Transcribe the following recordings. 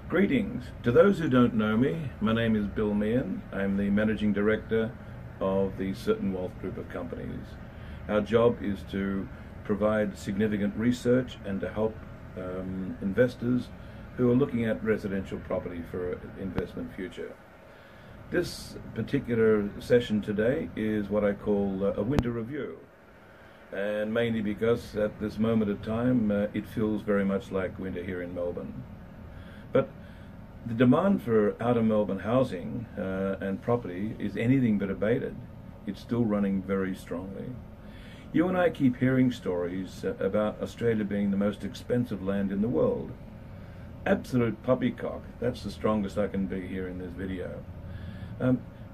Greetings. To those who don't know me, my name is Bill Meehan. I'm the Managing Director of the Certain Wealth Group of companies. Our job is to provide significant research and to help investors who are looking at residential property for an investment future. This particular session today is what I call a winter review, and mainly because at this moment of time it feels very much like winter here in Melbourne. But the demand for outer Melbourne housing and property is anything but abated. It's still running very strongly. You and I keep hearing stories about Australia being the most expensive land in the world. Absolute poppycock. That's the strongest I can be here in this video.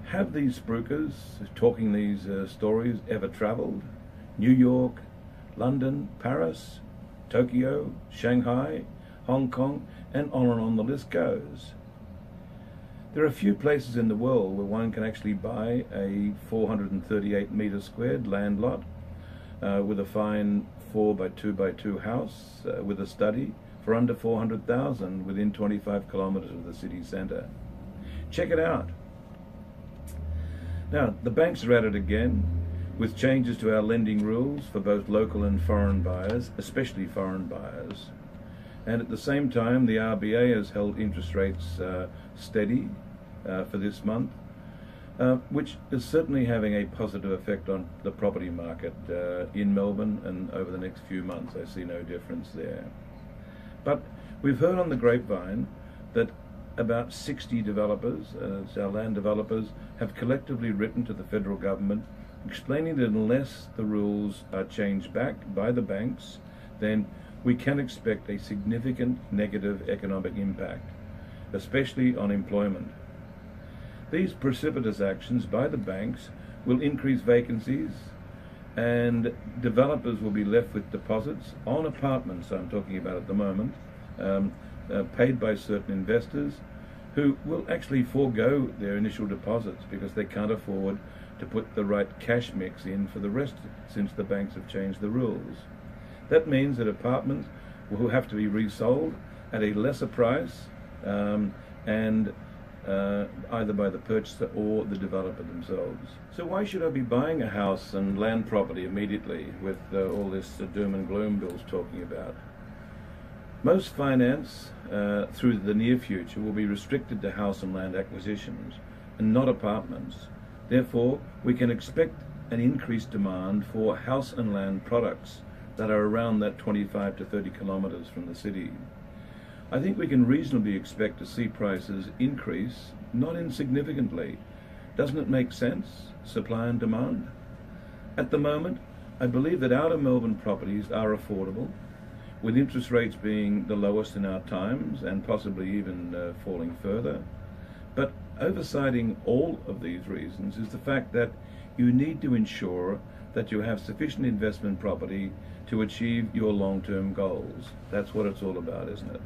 Have these spruikers talking these stories ever travelled? New York, London, Paris, Tokyo, Shanghai, Hong Kong, and on the list goes. There are a few places in the world where one can actually buy a 438 metre squared land lot with a fine 4x2x2 house with a study for under 400,000 within 25 kilometres of the city centre. Check it out. Now, the banks are at it again with changes to our lending rules for both local and foreign buyers, especially foreign buyers. And at the same time, the RBA has held interest rates steady for this month, which is certainly having a positive effect on the property market in Melbourne, and over the next few months I see no difference there. But we've heard on the grapevine that about 60 developers, our land developers, have collectively written to the federal government explaining that unless the rules are changed back by the banks, then we can expect a significant negative economic impact, especially on employment. These precipitous actions by the banks will increase vacancies, and developers will be left with deposits on apartments, I'm talking about at the moment, paid by certain investors who will actually forego their initial deposits because they can't afford to put the right cash mix in for the rest since the banks have changed the rules. That means that apartments will have to be resold at a lesser price and either by the purchaser or the developer themselves. So why should I be buying a house and land property immediately with all this doom and gloom Bill's talking about? Most finance through the near future will be restricted to house and land acquisitions and not apartments. Therefore, we can expect an increased demand for house and land products that are around that 25 to 30 kilometres from the city. I think we can reasonably expect to see prices increase, not insignificantly. Doesn't it make sense? Supply and demand. At the moment, I believe that outer Melbourne properties are affordable, with interest rates being the lowest in our times and possibly even falling further. But oversiding all of these reasons is the fact that you need to ensure that you have sufficient investment property to achieve your long-term goals. That's what it's all about, isn't it?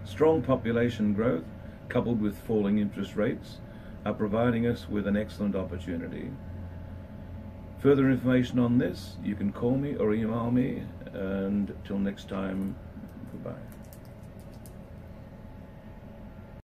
Strong population growth, coupled with falling interest rates, are providing us with an excellent opportunity. Further information on this, you can call me or email me, and till next time, goodbye.